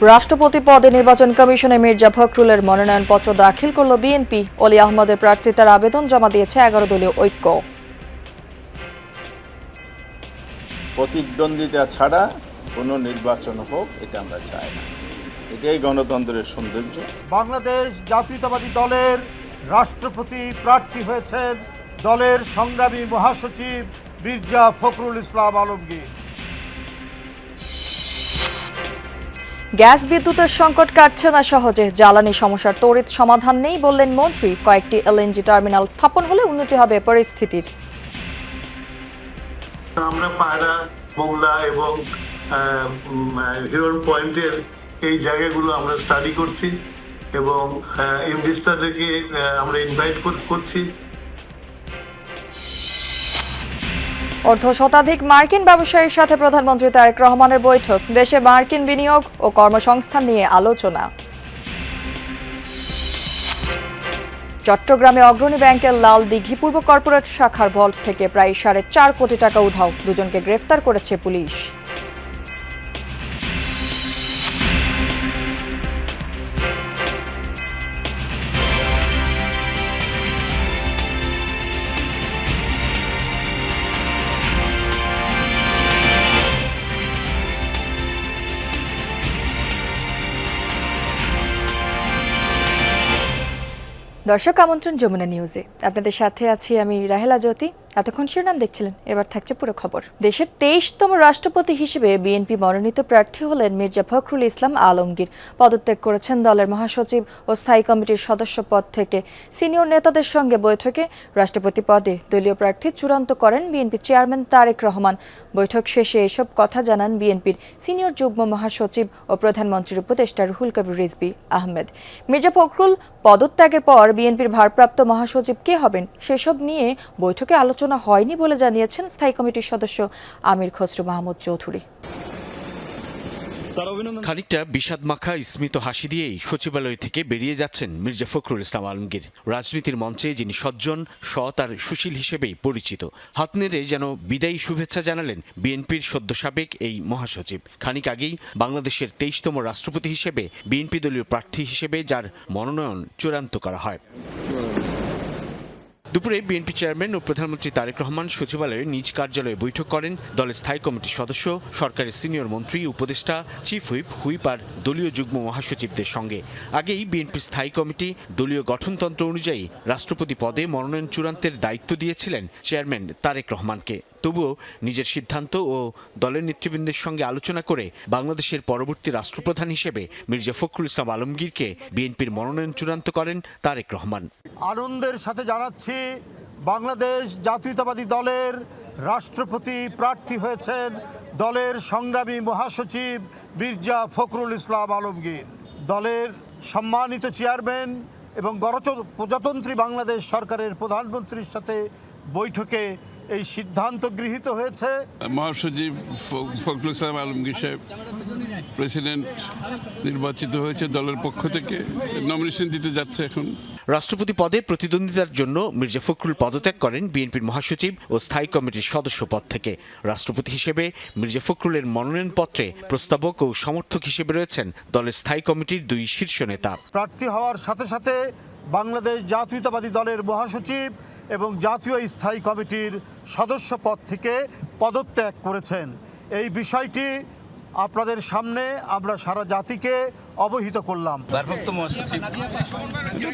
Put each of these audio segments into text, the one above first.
রাষ্ট্রপতি পদে নির্বাচন কমিশনে মির্জা ফখরুলের মনোনয়নপত্র দাখিল করল বিএনপি। অলি আহমদের প্রার্থিতার আবেদন জমা দিয়েছে 11 দলীয় ঐক্য। প্রতিদ্বন্দ্বিতা ছাড়া কোনো নির্বাচন হোক এটা আমরা চাই না। এটাই গণতন্ত্রের সৌন্দর্য। বাংলাদেশ জাতীয়তাবাদী দলের রাষ্ট্রপতি প্রার্থী হয়েছেন দলের সংগ্রামী মহাসচিব মির্জা ফখরুল ইসলাম আলমগীর। গ্যাস বিদ্যুতের সংকট কাটছে না সহজে, জ্বালানি সমস্যার তড়িৎ সমাধান নেই বললেন মন্ত্রী। কয়েকটি এলএনজি টার্মিনাল স্থাপন হলে উন্নতি হবে পরিস্থিতির। আমরা পায়রা, মোংলা এবং হিরন পয়েন্টের এই জায়গাগুলো আমরা স্টাডি করছি এবং ইনভেস্টরদেরকে আমরা ইনভাইট করছি। অর্ধ শতাধিক মার্কিন ব্যবসায়ীর সাথে প্রধানমন্ত্রী তারেক রহমানের বৈঠক। দেশে মার্কিন বিনিয়োগ ও কর্মসংস্থান নিয়ে আলোচনা। চট্টগ্রামে অগ্রণী ব্যাংকের লাল দিঘি পূর্ব কর্পোরেট শাখার ভল্ট থেকে প্রায় 4.5 কোটি টাকা উধাও, দুজনকে গ্রেফতার করেছে পুলিশ। দর্শক আমন্ত্রণ যমুনা নিউজে, আপনাদের সাথে আছি আমি রাহেলা জ্যোতি। এতক্ষণ শিরোনাম দেখছিলেন, এবার থাকছে পুরো খবর। দেশের 23তম রাষ্ট্রপতি হিসেবে বিএনপি মনোনীত প্রার্থী হলেন মির্জা ফখরুল ইসলাম আলমগীর। পদত্যাগ করেছেন দলের মহাসচিব ও স্থায়ী কমিটির সদস্য পদ থেকে। সিনিয়র নেতাদের সঙ্গে বৈঠকে রাষ্ট্রপতি পদে দলীয় প্রার্থী চূড়ান্ত করেন বিএনপি চেয়ারম্যান তারেক রহমান। বৈঠক শেষে এসব কথা জানান বিএনপির সিনিয়র যুগ্ম মহাসচিব ও প্রধানমন্ত্রীর উপদেষ্টা রুহুল কবির রিজভী আহমেদ। মির্জা ফখরুল পদত্যাগের পর বিএনপির ভারপ্রাপ্ত মহাসচিব কে হবেন সেসব নিয়ে বৈঠকে আলোচনা হয়নি বলে জানিয়েছেন স্থায়ী কমিটির সদস্য আমির খসরু মাহমুদ চৌধুরী। খানিকটা বিষাদ মাখা স্মিত হাসি দিয়েই সচিবালয় থেকে বেরিয়ে যাচ্ছেন মির্জা ফখরুল ইসলাম আলমগীর। রাজনীতির মঞ্চে যিনি সজ্জন, সৎ আর সুশীল হিসেবেই পরিচিত। হাত নেড়ে যেন বিদায়ী শুভেচ্ছা জানালেন বিএনপির সদ্য সাবেক এই মহাসচিব। খানিক আগেই বাংলাদেশের 23তম রাষ্ট্রপতি হিসেবে বিএনপি দলীয় প্রার্থী হিসেবে যার মনোনয়ন চূড়ান্ত করা হয়। দুপুরে বিএনপি চেয়ারম্যান ও প্রধানমন্ত্রী তারেক রহমান সচিবালয়ে নিজ কার্যালয়ে বৈঠক করেন দলের স্থায়ী কমিটির সদস্য, সরকারের সিনিয়র মন্ত্রী, উপদেষ্টা, চিফ হুইপ আর দলীয় যুগ্ম মহাসচিবদের সঙ্গে। আগেই বিএনপির স্থায়ী কমিটি দলীয় গঠনতন্ত্র অনুযায়ী রাষ্ট্রপতি পদে মনোনয়ন চূড়ান্তের দায়িত্ব দিয়েছিলেন চেয়ারম্যান তারেক রহমানকে। তবুও নিজের সিদ্ধান্ত ও দলের নেতৃবৃন্দের সঙ্গে আলোচনা করে বাংলাদেশের পরবর্তী রাষ্ট্রপ্রধান হিসেবে মির্জা ফখরুল ইসলাম আলমগীরকে বিএনপির মনোনয়ন চূড়ান্ত করেন তারেক রহমান। আনন্দের সাথে জানাচ্ছি, বাংলাদেশ জাতীয়তাবাদী দলের রাষ্ট্রপতি প্রার্থী হয়েছেন দলের সংগ্রামী মহাসচিব মির্জা ফখরুল ইসলাম আলমগীর। দলের সম্মানিত চেয়ারম্যান এবং গণপ্রজাতন্ত্রী বাংলাদেশ সরকারের প্রধানমন্ত্রীর সাথে বৈঠকে এই সিদ্ধান্ত গৃহীত হয়েছে। মহাসচিব ফখরুল ইসলাম আলমগীর সাহেব প্রেসিডেন্ট নির্বাচিত হয়েছে দলের পক্ষ থেকে, নমিনেশন দিতে যাচ্ছে এখন। রাষ্ট্রপতি পদে প্রতিদ্বন্দ্বিতার জন্য মির্জা ফখরুল পদত্যাগ করেন বিএনপির মহাসচিব ও স্থায়ী কমিটির সদস্য পদ থেকে। রাষ্ট্রপতি হিসেবে মির্জা ফখরুলের মনোনয়নপত্রে প্রস্তাবক ও সমর্থক হিসেবে রয়েছেন দলের স্থায়ী কমিটির 2 শীর্ষ নেতা। প্রার্থী হওয়ার সাথে সাথে বাংলাদেশ জাতীয়তাবাদী দলের মহাসচিব এবং জাতীয় স্থায়ী কমিটির সদস্য পদ থেকে পদত্যাগ করেছেন। এই বিষয়টি আপনাদের সামনে আমরা সারা জাতিকে অবহিত করলাম। ভারপ্রাপ্ত মহাসচিব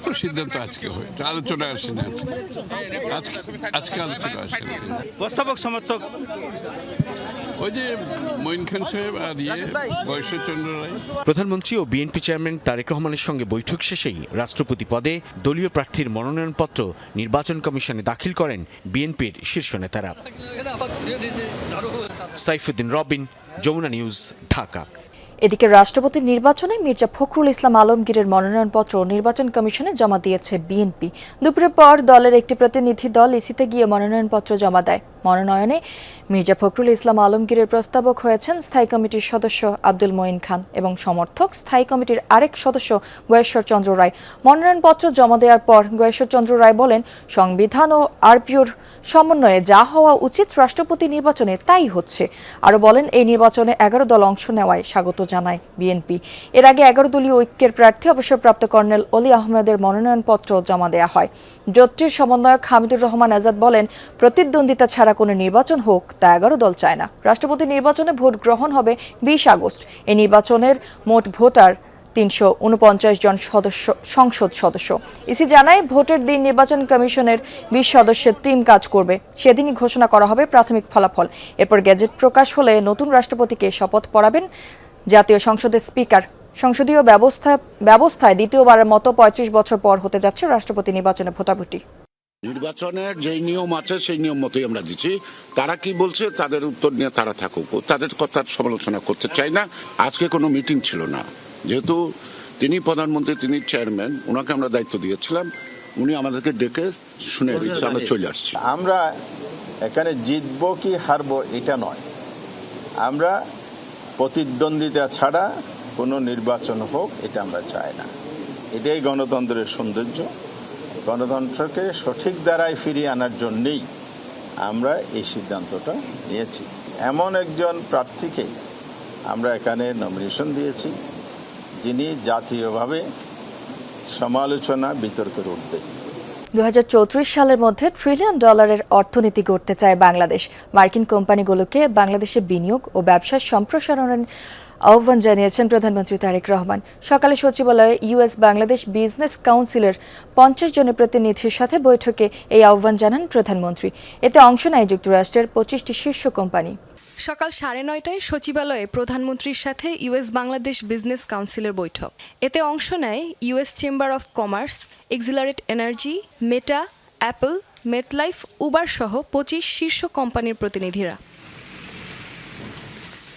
তো সিদ্ধান্ত আজকে হয়, আলোচনা আসে না, আজকে আলোচনা আসে না। প্রস্তাবক সমর্থক ওই যে মঈন খান সাহেব আর বৈশ্বচন্দ্র রায়। প্রধানমন্ত্রী ও বিএনপি চেয়ারম্যান তারেক রহমানের সঙ্গে বৈঠক শেষেই রাষ্ট্রপতি পদে দলীয় প্রার্থীর মনোনয়নপত্র নির্বাচন কমিশনে দাখিল করেন বিএনপির শীর্ষ নেতারা। সাইফুদ্দিন রবিন, যমুনা নিউজ, ঢাকা। এদিকে রাষ্ট্রপতি নির্বাচনে মির্জা ফখরুল ইসলাম আলমগীরের মনোনয়নপত্র নির্বাচন কমিশনে জমা দিয়েছে বিএনপি। দুপুরের পর দলের একটি প্রতিনিধি দল ইসিতে গিয়ে মনোনয়নপত্র জমা দেয়। মনোনয়নে মির্জা ফখরুল ইসলাম আলমগীরের প্রস্তাবক হয়েছেন স্থায়ী কমিটির সদস্য আব্দুল মঈন খান এবং সমর্থক স্থায়ী কমিটির আরেক সদস্য গয়েশ্বর চন্দ্র রায়। মনোনয়নপত্র জমা দেওয়ার পর গয়েশ্বর চন্দ্র রায় বলেন, সংবিধান ও আরপিওর সমন্বয়ে যা হওয়া উচিত রাষ্ট্রপতি নির্বাচনে তাই হচ্ছে। আরও বলেন, এই নির্বাচনে 11 দল অংশ নেওয়ায় স্বাগত জানায় বিএনপি। এর আগে 11 দলীয় ঐক্যের প্রার্থী অবসরপ্রাপ্ত কর্নেল অলি আহমেদের মনোনয়নপত্র জমা দেওয়া হয়। জোটটির সমন্বয়ক হামিদুর রহমান আজাদ বলেন, প্রতিদ্বন্দ্বিতা ছাড়া কোনো নির্বাচন হোক তা 11 দল চায় না। রাষ্ট্রপতি নির্বাচনে ভোট গ্রহণ হবে 20 আগস্ট। এই নির্বাচনের মোট ভোটার 349 জন সংসদ সদস্য। ইসি জানায়, ভোটের দিন নির্বাচন কমিশনের 20 সদস্যের টিম কাজ করবে। সেদিনই ঘোষণা করা হবে প্রাথমিক ফলাফল। এরপর গেজেট প্রকাশ হলে নতুন রাষ্ট্রপতিকে শপথ পড়াবেন জাতীয় সংসদের স্পিকার। সংসদীয় ব্যবস্থায় দ্বিতীয়বারের মতো 35 বছর পর হতে যাচ্ছে রাষ্ট্রপতি নির্বাচনে ভোটাভুটি। নির্বাচনের যেই নিয়ম আছে সেই নিয়ম মতোই আমরা দিচ্ছি। তারা কি বলছে তাদের উত্তর নিয়ে তারা থাকুক, তাদের কথার সমালোচনা করতে চাই না। আজকে কোনো মিটিং ছিল না, যেহেতু তিনি প্রধানমন্ত্রী, তিনি চেয়ারম্যান, ওনাকে আমরা দায়িত্ব দিয়েছিলাম, উনি আমাদেরকে ডেকে শুনে দিচ্ছে, আমরা চলে আসছি। আমরা এখানে জিতবো কি হারবো এটা নয়, আমরা প্রতিদ্বন্দ্বিতা ছাড়া কোনো নির্বাচন হোক এটা আমরা চাই না। এটাই গণতন্ত্রের সৌন্দর্য। গণতন্ত্রকে সঠিক দ্বারায় ফিরিয়ে আনার জন্যেই আমরা এই সিদ্ধান্তটা নিয়েছি। এমন একজন প্রার্থীকে আমরা এখানে নমিনেশন দিয়েছি যিনি জাতীয়ভাবে সমালোচনা বিতর্কের ঊর্ধ্বে। 2034 সালের মধ্যে $1 ট্রিলিয়ন অর্থনীতি গড়তে চায় বাংলাদেশ। মার্কিন কোম্পানিগুলোকে বাংলাদেশে বিনিয়োগ ও ব্যবসার সম্প্রসারণের আহ্বান জানিয়েছেন প্রধানমন্ত্রী তারেক রহমান। সকালে সচিবালয়ে ইউএস বাংলাদেশ বিজনেস কাউন্সিলের 50 জনের প্রতিনিধির সাথে বৈঠকে এই আহ্বান জানান প্রধানমন্ত্রী। এতে অংশ নেয় যুক্তরাষ্ট্রের 25টি শীর্ষ কোম্পানি। সকাল 9:30টায় সচিবালয়ে প্রধানমন্ত্রীর সাথে ইউএস বাংলাদেশ বিজনেস কাউন্সিলের বৈঠক। এতে অংশ নেয় US chamber of commerce, Excelerate energy, meta, Apple, MetLife, Uber সহ 25 শীর্ষ কোম্পানির প্রতিনিধিরা।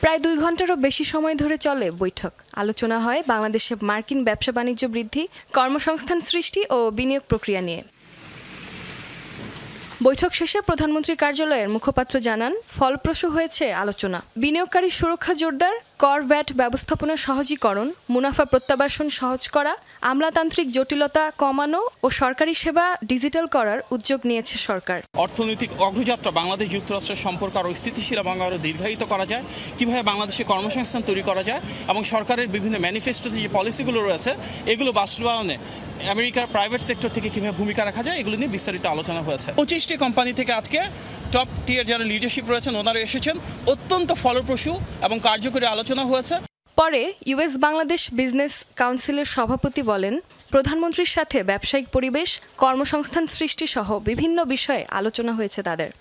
প্রায় 2 ঘন্টারও বেশি সময় ধরে চলে বৈঠক। আলোচনা হয় বাংলাদেশে মার্কিন ব্যবসা বাণিজ্য বৃদ্ধি, কর্মসংস্থান সৃষ্টি ও বিনিয়োগ প্রক্রিয়া নিয়ে। বৈঠক শেষে প্রধানমন্ত্রীর কার্যালয়ের মুখপাত্র জানান, ফলপ্রসূ হয়েছে আলোচনা। বিনিয়োগকারী সুরক্ষা জোরদার, কর ভ্যাট ব্যবস্থাপনা সহজীকরণ, মুনাফা প্রত্যাবাসন সহজ করা, আমলাতান্ত্রিক জটিলতা কমানো ও সরকারি সেবা ডিজিটাল করার উদ্যোগ নিয়েছে সরকার। অর্থনৈতিক অগ্রযাত্রা বাংলাদেশ যুক্তরাষ্ট্রের সম্পর্ক আরও স্থিতিশীল এবং আরও দীর্ঘায়িত করা যায়, কীভাবে বাংলাদেশে কর্মসংস্থান তৈরি করা যায় এবং সরকারের বিভিন্ন ম্যানিফেস্টোতে যে পলিসিগুলো রয়েছে এগুলো বাস্তবায়নে আমেরিকার প্রাইভেট সেক্টর থেকে কীভাবে ভূমিকা রাখা যায় এগুলো নিয়ে বিস্তারিত আলোচনা হয়েছে। 25টি কোম্পানি থেকে আজকে টপ টিয়ার যারা লিডারশিপ রয়েছেন ওনারা এসেছেন। অত্যন্ত ফলপ্রসূ এবং কার্যকরী আলোচনা হয়েছে। পরে ইউএস বাংলাদেশ বিজনেস কাউন্সিলের সভাপতি বলেন, প্রধানমন্ত্রীর সাথে ব্যবসায়িক পরিবেশ, কর্মসংস্থান সৃষ্টি সহ বিভিন্ন বিষয়ে আলোচনা হয়েছে তাদের।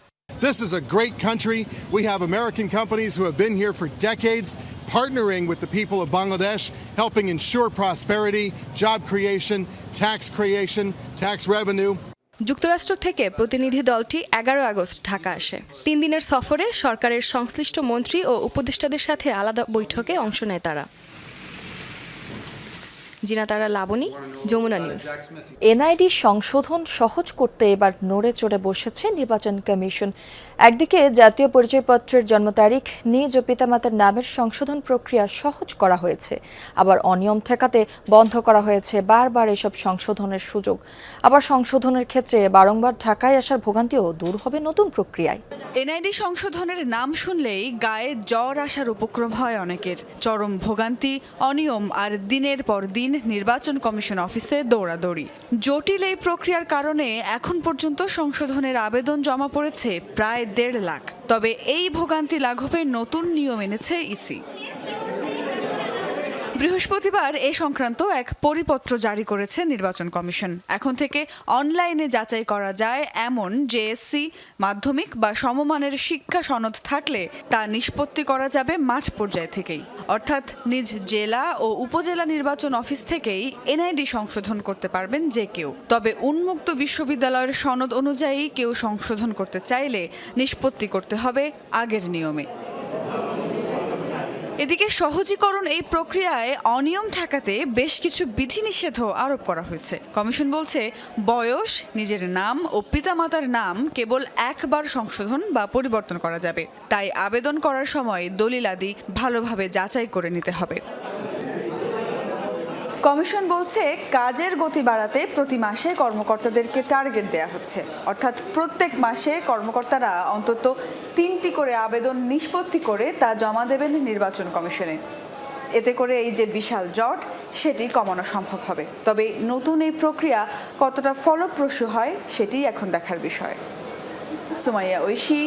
This is a great country. We have American companies who have been here for decades, partnering with the people of Bangladesh, helping ensure prosperity, job creation, tax revenue. যুক্তরাষ্ট্র থেকে প্রতিনিধি দলটি 11 আগস্ট ঢাকা আসে। 3 দিনের সফরে সরকারের সংশ্লিষ্ট মন্ত্রী ও উপদেষ্টাদের সাথে আলাদা বৈঠকে অংশ নেয় তারা। জিনাতারা লাবণী, যমুনা নিউজ। এনআইডি সংশোধন সহজ করতে এবার নড়ে চড়ে বসেছে নির্বাচন কমিশন। একদিকে জাতীয় পরিচয়পত্রের জন্ম তারিখ, নিজ ও পিতামাতার নামের সংশোধন প্রক্রিয়া সহজ করা হয়েছে, আবার অনিয়ম ঠেকাতে বন্ধ করা হয়েছে বারবার এসব সংশোধনের সুযোগ। আবার সংশোধনের ক্ষেত্রে বারংবার ঢাকায় আসার ভোগান্তিও দূর হবে নতুন প্রক্রিয়ায়। এনআইডি সংশোধনের নাম শুনলেই গায়ে জ্বর আসার উপক্রম হয় অনেকের। চরম ভোগান্তি, অনিয়ম আর দিনের পর দিন নির্বাচন কমিশন অফিসে দৌড়াদৌড়ি। জটিল এই প্রক্রিয়ার কারণে এখন পর্যন্ত সংশোধনের আবেদন জমা পড়েছে প্রায় 1.5 লাখ। তবে এই ভোগান্তি লাঘবে নতুন নিয়ম এনেছে ইসি। বৃহস্পতিবার এ সংক্রান্ত এক পরিপত্র জারি করেছে নির্বাচন কমিশন। এখন থেকে অনলাইনে যাচাই করা যায় এমন জেএসসি, মাধ্যমিক বা সমমানের শিক্ষা সনদ থাকলে তা নিষ্পত্তি করা যাবে মাঠ পর্যায় থেকেই, অর্থাৎ নিজ জেলা ও উপজেলা নির্বাচন অফিস থেকেই এনআইডি সংশোধন করতে পারবেন যে কেউ। তবে উন্মুক্ত বিশ্ববিদ্যালয়ের সনদ অনুযায়ী কেউ সংশোধন করতে চাইলে নিষ্পত্তি করতে হবে আগের নিয়মে। এদিকে সহজীকরণ এই প্রক্রিয়ায় অনিয়ম ঠেকাতে বেশ কিছু বিধিনিষেধও আরোপ করা হয়েছে। কমিশন বলছে, বয়স, নিজের নাম ও পিতামাতার নাম কেবল একবার সংশোধন বা পরিবর্তন করা যাবে। তাই আবেদন করার সময় দলিলাদি ভালোভাবে যাচাই করে নিতে হবে। কমিশন বলছে, কাজের গতি বাড়াতে প্রতি মাসে কর্মকর্তাদেরকে টার্গেট দেয়া হচ্ছে, অর্থাৎ প্রত্যেক মাসে কর্মকর্তারা অন্তত 3টি করে আবেদন নিষ্পত্তি করে তা জমা দেবেন নির্বাচন কমিশনে। এতে করে এই যে বিশাল জট, সেটি কমানো সম্ভব হবে। তবে নতুন এই প্রক্রিয়া কতটা ফলপ্রসূ হয় সেটি এখন দেখার বিষয়। সুমাইয়া ঐশী,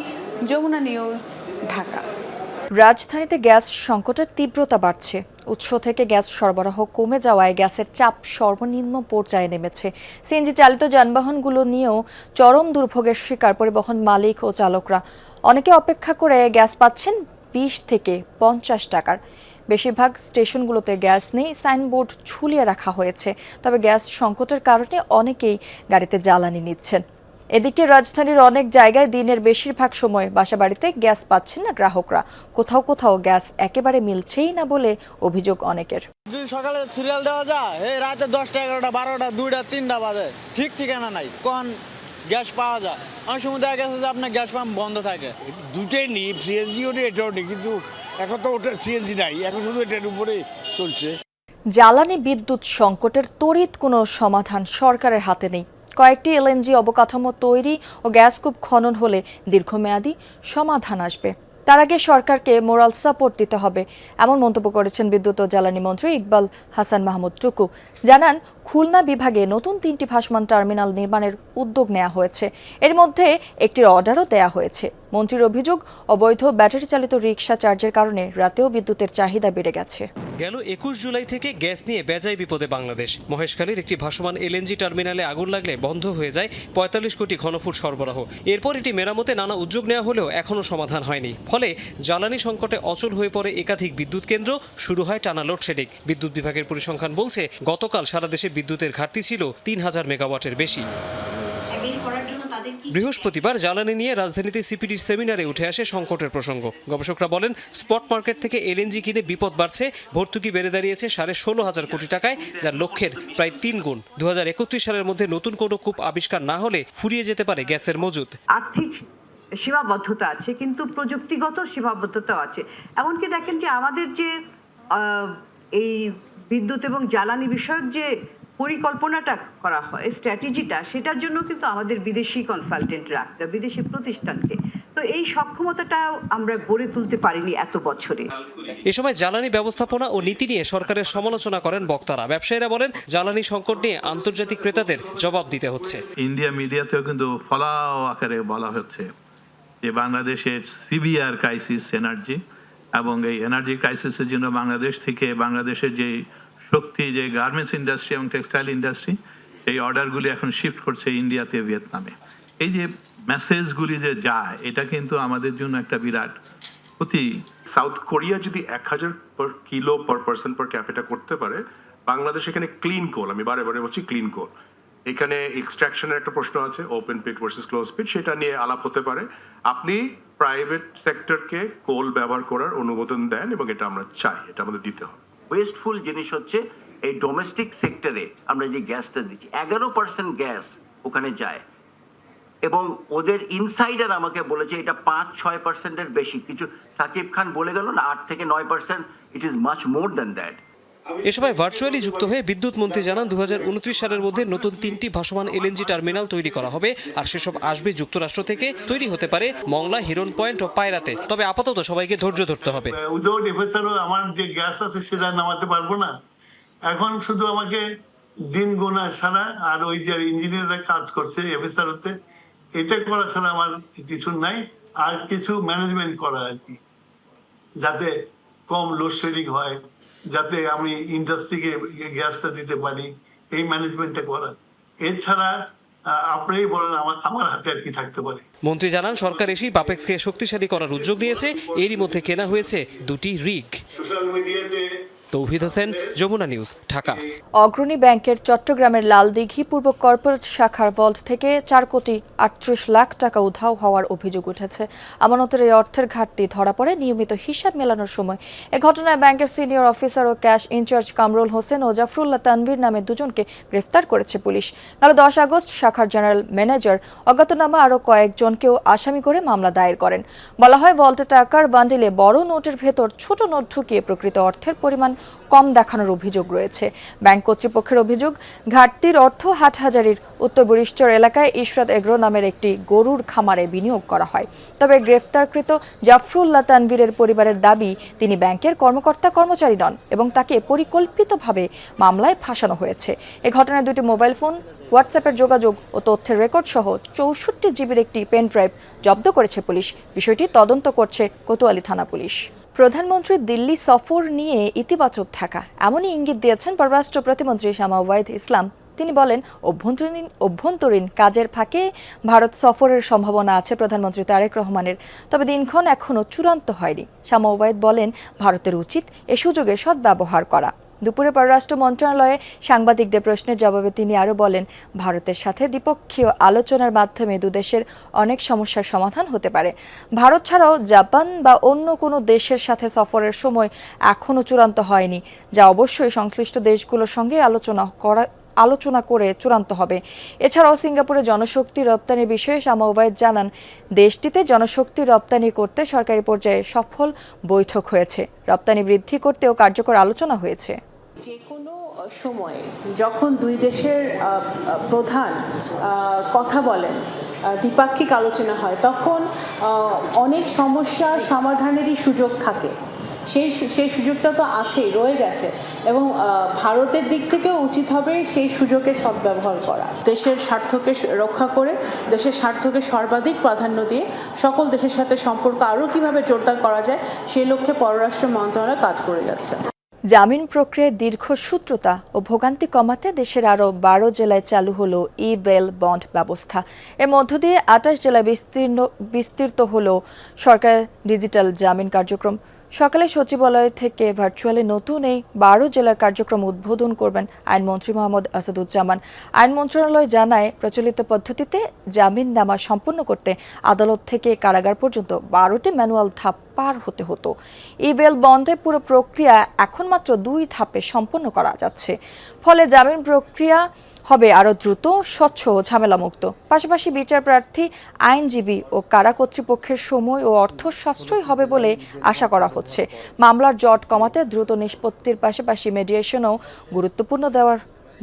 যমুনা নিউজ, ঢাকা। রাজধানীতে গ্যাস সংকটের তীব্রতা বাড়ছে। উৎস থেকে গ্যাস সরবরাহ কমে যাওয়ায় গ্যাসের চাপ সর্বনিম্ন পর্যায়ে নেমেছে। সিএনজি চালিত যানবাহনগুলো নিয়েও চরম দুর্ভোগের শিকার পরিবহন মালিক ও চালকরা। অনেকে অপেক্ষা করে গ্যাস পাচ্ছেন 20 থেকে 50 টাকার। বেশিরভাগ স্টেশনগুলোতে গ্যাস নেই, সাইনবোর্ড ঝুলিয়ে রাখা হয়েছে। তবে গ্যাস সংকটের কারণে অনেকেই গাড়িতে জ্বালানি নিচ্ছেন। এদিকে রাজধানীর অনেক জায়গায় দিনের বেশিরভাগ সময় বাসাবাড়িতে গ্যাস পাচ্ছেন না গ্রাহকরা। কোথাও কোথাও গ্যাস একেবারে মিলছেই না বলে অভিযোগ অনেকের। যদি সকালে সিরিয়াল দেওয়া যায়, এই রাতে 10টা 11টা 12টা 2টা 3টা বাজে, ঠিক ঠিকানা নাই কখন গ্যাস পাওয়া যায়। অনেক সময় দেখা গেছে যে আপনার গ্যাস পাম্প বন্ধ থাকে। দুটোই নি, সিএনজিও নেই, এটাও নেই, কিন্তু এখন তো ওটা সিএনজি নাই, এখন শুধু এটার উপরে চলছে। জ্বালানি বিদ্যুৎ সংকটের তড়িৎ কোনো সমাধান সরকারের হাতে নেই। কয়েকটি এলএনজি অবকাঠামো তৈরি ও গ্যাস কূপ খনন হলে দীর্ঘমেয়াদী সমাধান আসবে। তার আগে সরকারকে মোরাল সাপোর্ট দিতে হবে, এমন মন্তব্য করেছেন বিদ্যুৎ ও জ্বালানি মন্ত্রী ইকবাল হাসান মাহমুদ টুকু। জানান, খুলনা বিভাগে নতুন 3টি ভাসমান টার্মিনাল নির্মাণের উদ্যোগ নেওয়া হয়েছে। এর মধ্যে একটির অর্ডারও দেয়া হয়েছে। মন্ত্রীর অভিযোগ, অবৈধ ব্যাটারি চালিত রিকশা চার্জের কারণে রাতেও বিদ্যুতের চাহিদা বেড়ে গেছে। গেল 21 জুলাই থেকে গ্যাস নিয়ে বেজায় বিপদে বাংলাদেশ। মহেশখালীর একটি ভাসমান এলএনজি টার্মিনালে আগুন লাগলে বন্ধ হয়ে যায় 45 কোটি ঘনফুট সরবরাহ। এরপর এটি মেরামতে নানা উদ্যোগ নেওয়া হলেও এখনও সমাধান হয়নি। ফলে জ্বালানি সংকটে অচল হয়ে পড়ে একাধিক বিদ্যুৎ কেন্দ্র, শুরু হয় টানা লোডশেডিং। বিদ্যুৎ বিভাগের পরিসংখ্যান বলছে, গতকাল সারা দেশে বিদ্যুতের ঘাটতি ছিল 3000 মেগাওয়াটের বেশি। বৃহস্পতিবার জ্বালানি নিয়ে রাজধানীতে সিপিডির সেমিনারে উঠে আসে সংকটের প্রসঙ্গ। গবেষকরা বলেন, স্পট মার্কেট থেকে এলএনজি কিনে বিপদ বাড়ছে। ভর্তুকি বেড়ে দাঁড়িয়েছে 16,500 কোটি টাকায়, যার লক্ষ্যের প্রায় 3 গুণ। 2031 সালের মধ্যে নতুন কোনো কূপ আবিষ্কার না হলে ফুরিয়ে যেতে পারে গ্যাসের মজুত। আর্থিক সীমাবদ্ধতা আছে, কিন্তু প্রযুক্তিগত সীমাবদ্ধতাও আছে। এমনকি দেখেন যে আমাদের যে এই বিদ্যুৎ এবং জ্বালানি বিষয়ক যে পরিকল্পনাটা করা হয়, স্ট্র্যাটেজিটা, সেটার জন্য কিন্তু আমাদের বিদেশি কনসালটেন্ট রাখতে, বিদেশি প্রতিষ্ঠানকে। তো এই সক্ষমতাটা আমরা গড়ে তুলতে পারিনি এত বছরে। এ সময় জ্বালানি ব্যবস্থাপনা ও নীতি নিয়ে সরকারের সমালোচনা করেন বক্তারা। ব্যবসায়ীরা বলেন, জ্বালানি সংকট নিয়ে আন্তর্জাতিক ক্রেতাদের জবাব দিতে হচ্ছে। ইন্ডিয়া মিডিয়াতেও কিন্তু ফলাও আকারে বলা হচ্ছে যে বাংলাদেশের সিভিয়ার ক্রাইসিস এনার্জি, এবং এই এনার্জি ক্রাইসিসের জন্য বাংলাদেশ থেকে বাংলাদেশের যে শক্তি, যে গার্মেন্টস ইন্ডাস্ট্রি এবং টেক্সটাইল ইন্ডাস্ট্রি, এই অর্ডারগুলি এখন শিফট করছে ইন্ডিয়াতে, ভিয়েতনামে। এই যে মেসেজগুলি যে যায়, এটা কিন্তু আমাদের জন্য একটা বিরাট ক্ষতি। সাউথ কোরিয়া যদি 1000 কিলো পার পার্সন পার ক্যাপিটা করতে পারে, বাংলাদেশ এখানে ক্লিন কোল, আমি বারে বারে বলছি ক্লিন কোল, এখানে এক্সট্রাকশনের একটা প্রশ্ন আছে, ওপেন পিট ভার্সেস ক্লোজ পিট, সেটা নিয়ে আলাপ হতে পারে। আপনি প্রাইভেট সেক্টরকে কোল ব্যবহার করার অনুমোদন দেন, এবং এটা আমরা চাই, এটা আমাদের দিতে হবে। ওয়েস্টফুল জিনিস হচ্ছে এই ডোমেস্টিক সেক্টরে আমরা যে গ্যাসটা দিচ্ছি, 11% গ্যাস ওখানে যায়, এবং ওদের ইনসাইডার আমাকে বলেছে এটা 5-6%-এর বেশি। কিছু সাকিব খান বলে গেল না 8 থেকে 9%, it is much more than that. এ সময় ভার্চুয়ালি যুক্ত হয়ে বিদ্যুৎ মন্ত্রী জানান, 2029 সালের মধ্যে নতুন 3টি ভাসমান এলএনজি টার্মিনাল তৈরি করা হবে, আর সেসব আসবে যুক্তরাষ্ট্র থেকে। তৈরি হতে পারে মংলা, হিরন পয়েন্ট ও পায়রাতে। তবে আপাতত সবাইকে ধৈর্য ধরতে হবে। উইদাউট এফএসআরও আমার যে গ্যাস আছে সেটা নামাতে পারবো না। এখন শুধু আমাকে দিন গোনা ছাড়া, আর ওই যে ইঞ্জিনিয়াররা কাজ করছে এফএসআরতে, এটা করা ছাড়া আমার কিছু নাই। আর কিছু ম্যানেজমেন্ট করা আর কি, যাতে কম লোডশেডিং হয়, যাতে আমি ইন্ডাস্ট্রিকে গ্যাসটা দিতে পারি, এই ম্যানেজমেন্টটা করা। এছাড়া আপনিই বলেন আমার হাতে আর কি থাকতে পারে। মন্ত্রী জানান, সরকার এসেই বাপেক্সকে শক্তিশালী করার উদ্যোগ নিয়েছে। এরই মধ্যে কেনা হয়েছে 2টি রিগ। সোশ্যাল মিডিয়াতে তৌহিদ হোসেন, যমুনা নিউজ, ঢাকা। অগ্রণী ব্যাংকের চট্টগ্রামের লালদিঘি পূর্ব কর্পোরেট শাখার ভল্ট থেকে 4,38,00,000 টাকা উধাও হওয়ার অভিযোগ উঠেছে। আমানতের এই অর্থের ঘাটতি ধরা পড়ে নিয়মিত হিসাব মেলানোর সময়। এ ঘটনায় ব্যাংকের সিনিয়র অফিসার ও ক্যাশ ইনচার্জ কামরুল হোসেন ও জাফরুল্লাহ তানভীর নামে দুজনকে গ্রেফতার করেছে পুলিশ। গত 10 আগস্ট শাখার জেনারেল ম্যানেজার অজ্ঞাতনামা আরও কয়েকজনকেও আসামি করে মামলা দায়ের করেন। বলা হয়, ভল্টে টাকার বান্ডিলে বড় নোটের ভেতর ছোট নোট ঢুকিয়ে প্রকৃত অর্থের পরিমাণ কম দেখানোর অভিযোগ রয়েছে। ব্যাংক কর্তৃপক্ষের অভিযোগ, ঘাটতির অর্থ হাটহাজারীর উত্তর বরিশচর এলাকায় ইশরাত এগ্রো নামের একটি গরুর খামারে বিনিয়োগ করা হয়। তবে গ্রেফতারকৃত জাফরুল্লাহ তানভীরের পরিবারের দাবি, তিনি ব্যাংকের কর্মকর্তা-কর্মচারী নন এবং তাকে পরিকল্পিতভাবে মামলায় ফাঁসানো হয়েছে। এ ঘটনায় 2টি মোবাইল ফোন, হোয়াটসঅ্যাপের যোগাযোগ ও তথ্যের রেকর্ড সহ 64 জিবির একটি পেন ড্রাইভ জব্দ করেছে পুলিশ। বিষয়টি তদন্ত করছে কোতোয়ালি থানা পুলিশ। প্রধানমন্ত্রী দিল্লি সফর নিয়ে ইতিবাচক থাকা, এমনই ইঙ্গিত দিয়েছেন পররাষ্ট্র প্রতিমন্ত্রী শামা ওবায়দ ইসলাম। তিনি বলেন, অভ্যন্তরীণ কাজের ফাঁকে ভারত সফরের সম্ভাবনা আছে প্রধানমন্ত্রী তারেক রহমানের, তবে দিনক্ষণ এখনও চূড়ান্ত হয়নি। শামা ওবায়দ বলেন, ভারতের উচিত এ সুযোগের সদ্ব্যবহার করা। দুপুরে পররাষ্ট্র মন্ত্রণালয়ে সাংবাদিকদের প্রশ্নের জবাবে তিনি আরও বলেন, ভারতের সাথে দ্বিপক্ষীয় আলোচনার মাধ্যমে দুদেশের অনেক সমস্যার সমাধান হতে পারে। ভারত ছাড়াও জাপান বা অন্য কোনো দেশের সাথে সফরের সময় এখনও চূড়ান্ত হয়নি, যা অবশ্যই সংশ্লিষ্ট দেশগুলোর সঙ্গে আলোচনা করে চূড়ান্ত হবে। এছাড়াও সিঙ্গাপুরে জনশক্তি রপ্তানির বিষয়ে শামা ওবায়দ জানান, দেশটিতে জনশক্তি রপ্তানি করতে সরকারি পর্যায়ে সফল বৈঠক হয়েছে। রপ্তানি বৃদ্ধি করতেও কার্যকর আলোচনা হয়েছে। যে কোনো সময়ে যখন দুই দেশের প্রধান কথা বলেন, দ্বিপাক্ষিক আলোচনা হয়, তখন অনেক সমস্যার সমাধানেরই সুযোগ থাকে। সেই সুযোগটা তো আছেই, রয়ে গেছে, এবং ভারতের দিক থেকেও উচিত হবে সেই সুযোগের সদ্ব্যবহার করা। দেশের স্বার্থকে রক্ষা করে, দেশের স্বার্থকে সর্বাধিক প্রাধান্য দিয়ে সকল দেশের সাথে সম্পর্ক আরও কীভাবে জোরদার করা যায় সেই লক্ষ্যে পররাষ্ট্র মন্ত্রণালয় কাজ করে যাচ্ছে। জামিন প্রক্রিয়ায় দীর্ঘসূত্রতা ও ভোগান্তি কমাতে দেশের আরও 12 জেলায় চালু হলো ই-বেল বন্ড ব্যবস্থা। এর মধ্য দিয়ে 28 জেলায় বিস্তৃত হলো সরকার ডিজিটাল জামিন কার্যক্রম। সকালে সচিবালয় থেকে ভার্চুয়ালি নতুন এই 12 জেলার কার্যক্রম উদ্বোধন করবেন আইনমন্ত্রী মোহাম্মদ আসাদুজ্জামান। আইন মন্ত্রণালয় জানায়, প্রচলিত পদ্ধতিতে জামিন নামা সম্পন্ন করতে আদালত থেকে কারাগার পর্যন্ত 12টি ম্যানুয়াল ধাপ পার হতে হতো। ই-বেল বন্ডে পুরো প্রক্রিয়া এখন মাত্র 2 ধাপে সম্পন্ন করা যাচ্ছে। ফলে জামিন প্রক্রিয়া হবে আরও দ্রুত, স্বচ্ছ ও ঝামেলামুক্ত। পাশাপাশি বিচার প্রার্থী, আইনজীবী ও কারা কর্তৃপক্ষের সময় ও অর্থ সাশ্রয় হবে বলে আশা করা হচ্ছে। মামলার জট কমাতে দ্রুত নিষ্পত্তির পাশাপাশি মিডিয়েশনও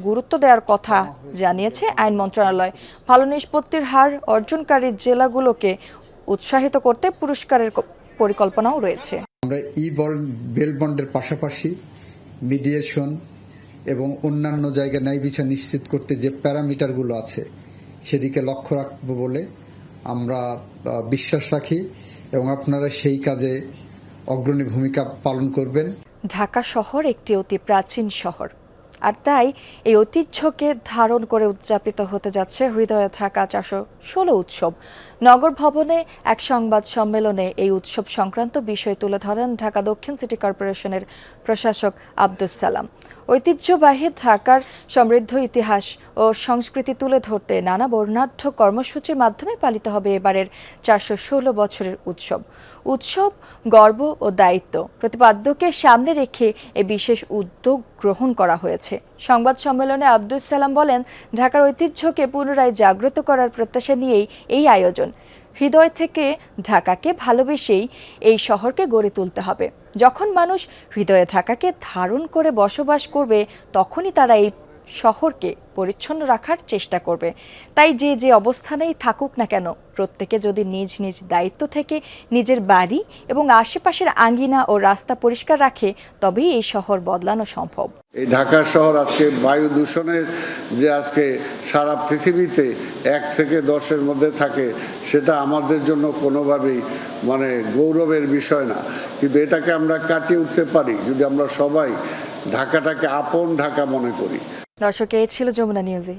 গুরুত্ব দেওয়ার কথা জানিয়েছে আইন মন্ত্রণালয়। ভালো নিষ্পত্তির হার অর্জনকারী জেলাগুলোকে উৎসাহিত করতে পুরস্কারের পরিকল্পনাও রয়েছে। আমরা ই-বেল বন্ডের পাশাপাশি মিডিয়েশন এবং অন্যান্য জায়গায় ন্যায় বিচার নিশ্চিত করতে যে প্যারামিটারগুলো আছে সেদিকে লক্ষ্য রাখবো বলে আমরা বিশ্বাস রাখি এবং আপনারা সেই কাজে অগ্রণী ভূমিকা পালন করবেন। ঢাকা শহর একটি অতি প্রাচীন শহর, আর তাই এই ঐতিহ্যকে ধারণ করে উদযাপিত হতে যাচ্ছে হৃদয়ে ঢাকা 416 উৎসব। নগর ভবনে এক সংবাদ সম্মেলনে এই উৎসব সংক্রান্ত বিষয় তুলে ধরেন ঢাকা দক্ষিণ সিটি কর্পোরেশনের প্রশাসক আব্দুস সালাম। ঐতিহ্যবাহী ঢাকার সমৃদ্ধ ইতিহাস ও সংস্কৃতি তুলে ধরতে নানা বর্ণাঢ্য কর্মসূচির মাধ্যমে পালিত হবে এবারের 416 বছরের উৎসব। উৎসব, গর্ব ও দায়িত্ব প্রতিপাদ্যকে সামনে রেখে এই বিশেষ উদ্যোগ গ্রহণ করা হয়েছে। সংবাদ সম্মেলনে আব্দুস সালাম বলেন, ঢাকার ঐতিহ্যকে পুনরায় জাগ্রত করার প্রত্যাশা নিয়েই এই আয়োজন। হৃদয় থেকে ঢাকাকে ভালোবেসেই এই শহরকে গড়ে তুলতে হবে। যখন মানুষ হৃদয়ে ঢাকাকে ধারণ করে বসবাস করবে, তখনই তারা এই শহরকে পরিচ্ছন্ন রাখার চেষ্টা করবে। তাই যে অবস্থানেই থাকুক না কেন, প্রত্যেকে যদি নিজ নিজ দায়িত্ব থেকে নিজের বাড়ি এবং আশেপাশের আঙ্গিনা ও রাস্তা পরিষ্কার রাখে, তবেই এই শহর বদলানো সম্ভব। এই ঢাকা শহর আজকে বায়ু দূষণের যে আজকে সারা পৃথিবীতে 1 থেকে 10-এর মধ্যে থাকে, সেটা আমাদের জন্য কোনোভাবেই গৌরবের বিষয় না। কিন্তু এটাকে আমরা কাটিয়ে উঠতে পারি যদি আমরা সবাই ঢাকাটাকে আপন ঢাকা মনে করি। দর্শক, এই ছিল যমুনা নিউজে।